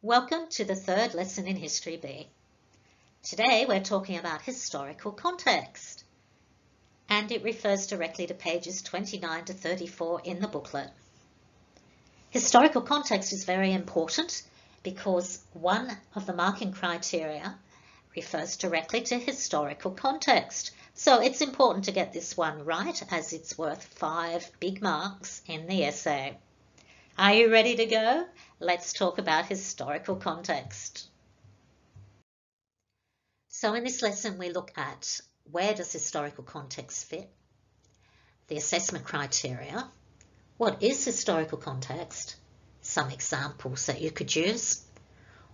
Welcome to the third lesson in History B. Today we're talking about historical context, and it refers directly to pages 29 to 34 in the booklet. Historical context is very important because one of the marking criteria refers directly to historical context. So it's important to get this one right, as it's worth 5 big marks in the essay. Are you ready to go? Let's talk about historical context. So in this lesson we look at where does historical context fit, the assessment criteria, what is historical context, some examples that you could use,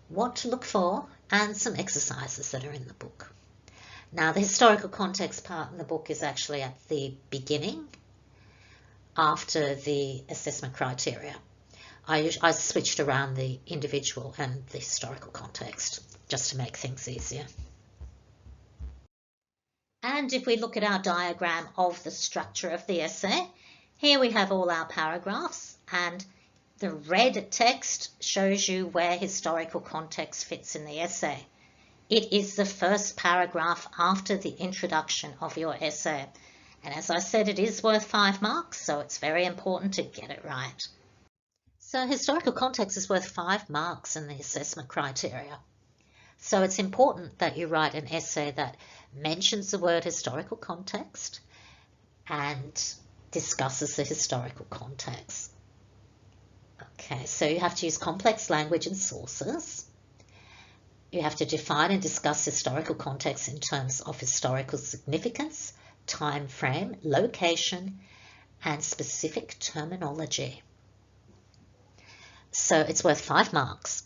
what to look for, and some exercises that are in the book. Now the historical context part in the book is actually at the beginning, after the assessment criteria. I switched around the individual and the historical context just to make things easier. And if we look at our diagram of the structure of the essay, here we have all our paragraphs, and the red text shows you where historical context fits in the essay. It is the first paragraph after the introduction of your essay. And as I said, it is worth 5 marks, so it's very important to get it right. So historical context is worth 5 marks in the assessment criteria. So it's important that you write an essay that mentions the word historical context and discusses the historical context. Okay, so you have to use complex language and sources. You have to define and discuss historical context in terms of historical significance, time frame, location, and specific terminology. So it's worth 5 marks,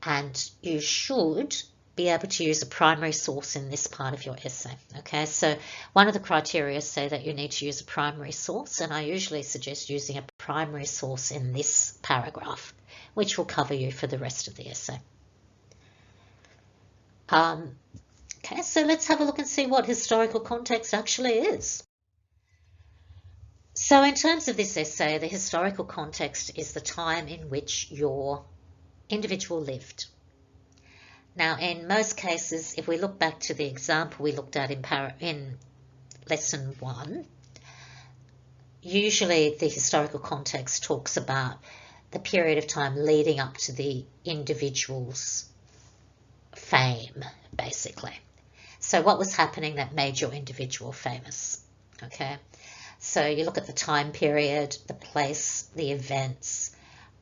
and you should be able to use a primary source in this part of your essay. Okay, so one of the criteria say that you need to use a primary source, and I usually suggest using a primary source in this paragraph, which will cover you for the rest of the essay. Okay, so let's have a look and see what historical context actually is. So in terms of this essay, the historical context is the time in which your individual lived. Now, in most cases, if we look back to the example we looked at in lesson 1, usually the historical context talks about the period of time leading up to the individual's fame, basically. So what was happening that made your individual famous? Okay. So you look at the time period, the place, the events.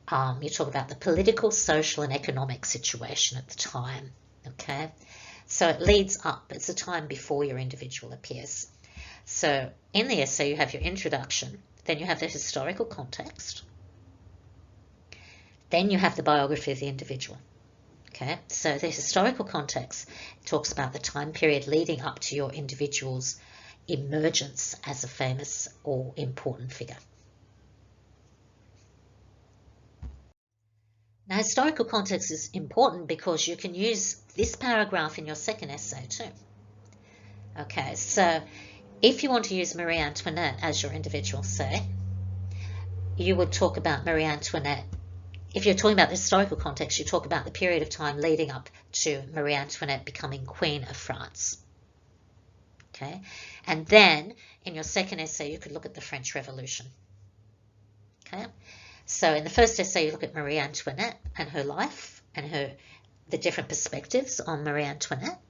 You talk about the political, social, and economic situation at the time. Okay, so it leads up. It's the time before your individual appears. So in the essay, you have your introduction, then you have the historical context, then you have the biography of the individual. Okay, so the historical context talks about the time period leading up to your individual's emergence as a famous or important figure. Now, historical context is important because you can use this paragraph in your second essay too. Okay, so if you want to use Marie Antoinette as your individual, say, you would talk about Marie Antoinette. If you're talking about the historical context, you talk about the period of time leading up to Marie Antoinette becoming Queen of France. Okay, and then in your second essay, you could look at the French Revolution. Okay, so in the first essay, you look at Marie Antoinette and her life and the different perspectives on Marie Antoinette.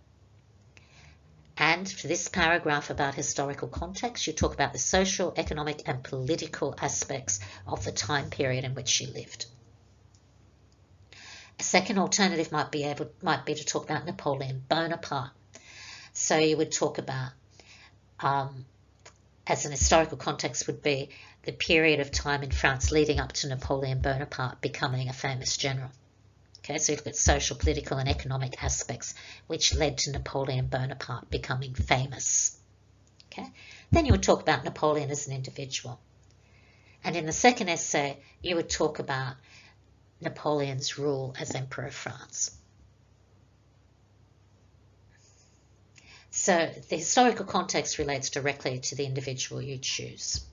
And for this paragraph about historical context, you talk about the social, economic, and political aspects of the time period in which she lived. A second alternative might be to talk about Napoleon Bonaparte. So you would talk about, as an historical context would be the period of time in France leading up to Napoleon Bonaparte becoming a famous general. Okay, so you look at social, political, and economic aspects which led to Napoleon Bonaparte becoming famous. Okay, then you would talk about Napoleon as an individual. And in the second essay, you would talk about Napoleon's rule as Emperor of France. So the historical context relates directly to the individual you choose.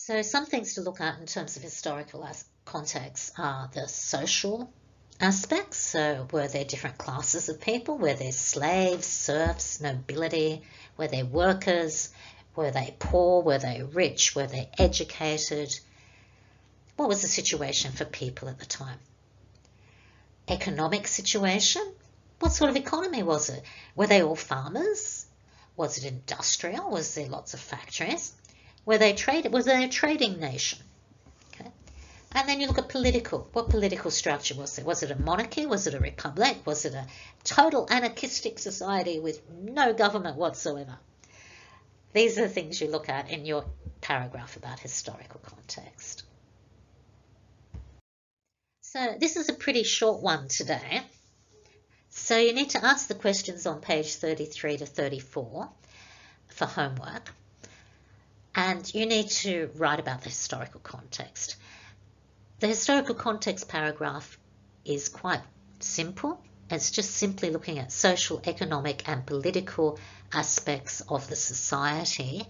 So some things to look at in terms of historical context are the social aspects. So were there different classes of people? Were there slaves, serfs, nobility? Were there workers? Were they poor? Were they rich? Were they educated? What was the situation for people at the time? Economic situation? What sort of economy was it? Were they all farmers? Was it industrial? Was there lots of factories? Was there a trading nation? Okay. And then you look at political. What political structure was there? Was it a monarchy? Was it a republic? Was it a total anarchistic society with no government whatsoever? These are the things you look at in your paragraph about historical context. So this is a pretty short one today. So you need to answer the questions on page 33 to 34 for homework. And you need to write about the historical context. The historical context paragraph is quite simple. It's just simply looking at social, economic and political aspects of the society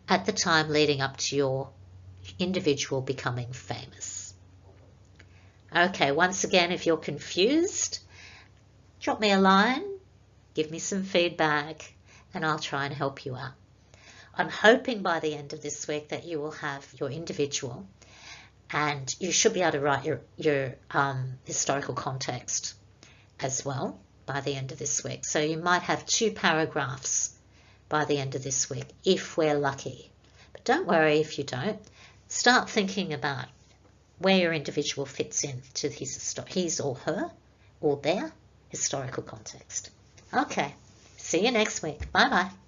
at the time leading up to your individual becoming famous. Okay, once again, if you're confused, drop me a line, give me some feedback, and I'll try and help you out. I'm hoping by the end of this week that you will have your individual and you should be able to write your historical context as well by the end of this week. So you might have 2 paragraphs by the end of this week if we're lucky. But don't worry if you don't. Start thinking about where your individual fits in to his or her or their historical context. Okay, see you next week. Bye-bye.